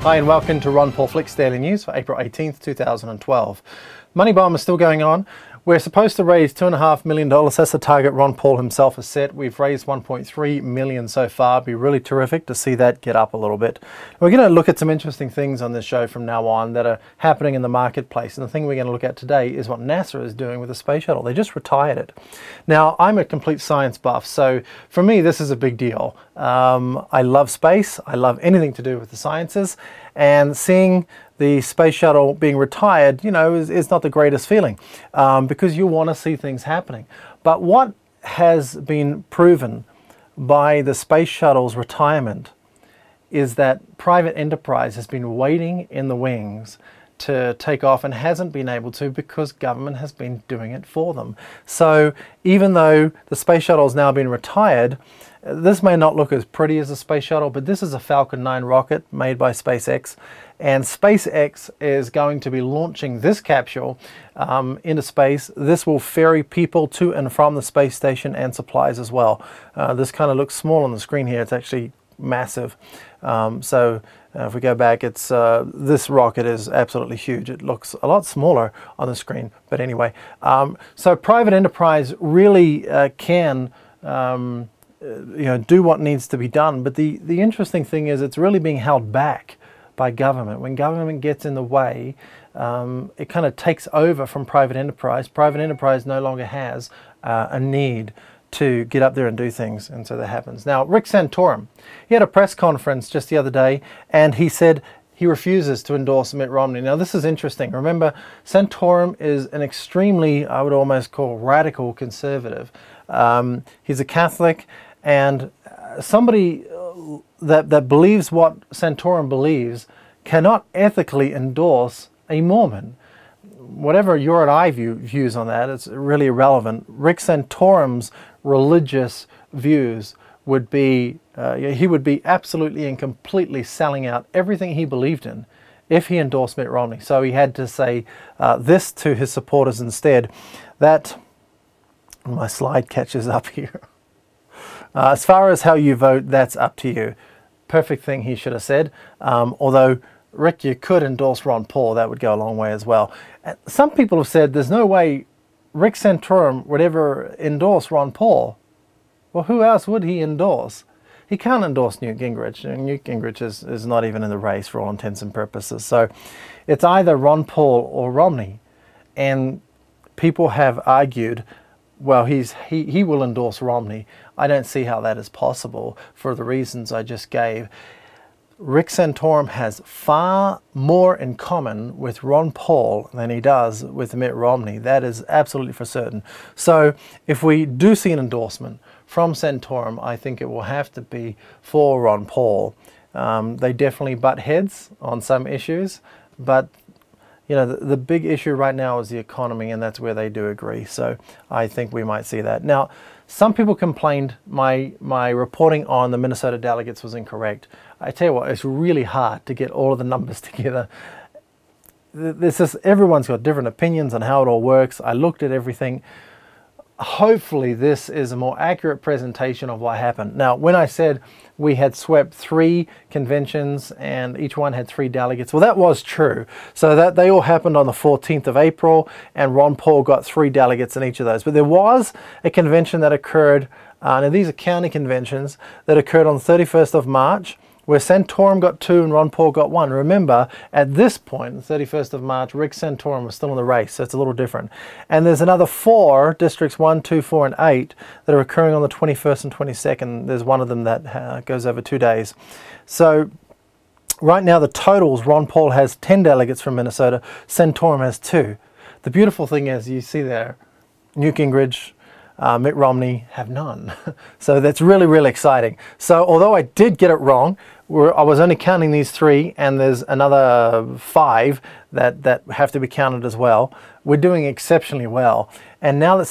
Hi and welcome to Ron Paul FLIX Daily News for April 18th, 2012. Money bomb is still going on. We're supposed to raise $2.5 million. That's the target Ron Paul himself has set. We've raised $1.3 million so far. It'd be really terrific to see that get up a little bit. We're going to look at some interesting things on this show from now on that are happening in the marketplace. And the thing we're going to look at today is what NASA is doing with the space shuttle. They just retired it. Now, I'm a complete science buff, so for me, this is a big deal. I love space. I love anything to do with the sciences. And seeing the space shuttle being retired, you know, is not the greatest feeling because you want to see things happening. But what has been proven by the space shuttle's retirement is that private enterprise has been waiting in the wings to take off and hasn't been able to because government has been doing it for them. So even though the space shuttle has now been retired, this may not look as pretty as a space shuttle, but this is a Falcon 9 rocket made by SpaceX, and SpaceX is going to be launching this capsule into space. This will ferry people to and from the space station and supplies as well. This kind of looks small on the screen here. It's actually massive. If we go back, it's this rocket is absolutely huge. It looks a lot smaller on the screen, but anyway. So private enterprise really can do what needs to be done. But the interesting thing is it's really being held back by government. When government gets in the way, it kind of takes over from private enterprise. Private enterprise no longer has a need to get up there and do things, and so that happens. Now, Rick Santorum, he had a press conference just the other day, and he said he refuses to endorse Mitt Romney. Now, this is interesting. Remember, Santorum is an extremely, I would almost call, radical conservative. He's a Catholic, and somebody that believes what Santorum believes cannot ethically endorse a Mormon. Whatever your and I views on that, it's really irrelevant. Rick Santorum's religious views would be, he would be absolutely and completely selling out everything he believed in if he endorsed Mitt Romney. So he had to say this to his supporters instead, that my slide catches up here. As far as how you vote, that's up to you. Perfect thing he should have said, although Rick, you could endorse Ron Paul. That would go a long way as well. Some people have said there's no way Rick Santorum would ever endorse Ron Paul. Well, who else would he endorse? He can't endorse Newt Gingrich. And Newt Gingrich is not even in the race for all intents and purposes. So it's either Ron Paul or Romney. And people have argued, well, he will endorse Romney. I don't see how that is possible for the reasons I just gave. Rick Santorum has far more in common with Ron Paul than he does with Mitt Romney. That is absolutely for certain. So if we do see an endorsement from Santorum, I think it will have to be for Ron Paul. They definitely butt heads on some issues, but you know, the big issue right now is the economy, and that's where they do agree. So I think we might see that. Now, some people complained my reporting on the Minnesota delegates was incorrect. I tell you what, it's really hard to get all of the numbers together. Everyone's got different opinions on how it all works. I looked at everything. Hopefully this is a more accurate presentation of what happened. Now, when I said we had swept 3 conventions and each one had 3 delegates, well, that was true. So that they all happened on the 14th of April, and Ron Paul got 3 delegates in each of those. But there was a convention that occurred, now these are county conventions, that occurred on the 31st of March, where Santorum got 2 and Ron Paul got 1. Remember, at this point, the 31st of March, Rick Santorum was still in the race, so it's a little different. And there's another 4, districts 1, 2, 4, and 8, that are occurring on the 21st and 22nd. There's one of them that goes over 2 days. So right now, the totals, Ron Paul has 10 delegates from Minnesota, Santorum has 2. The beautiful thing is, you see there, Newt Gingrich, Mitt Romney have none. So that's really, really exciting. So although I did get it wrong, I was only counting these 3, and there's another 5 that have to be counted as well. We're doing exceptionally well. And now that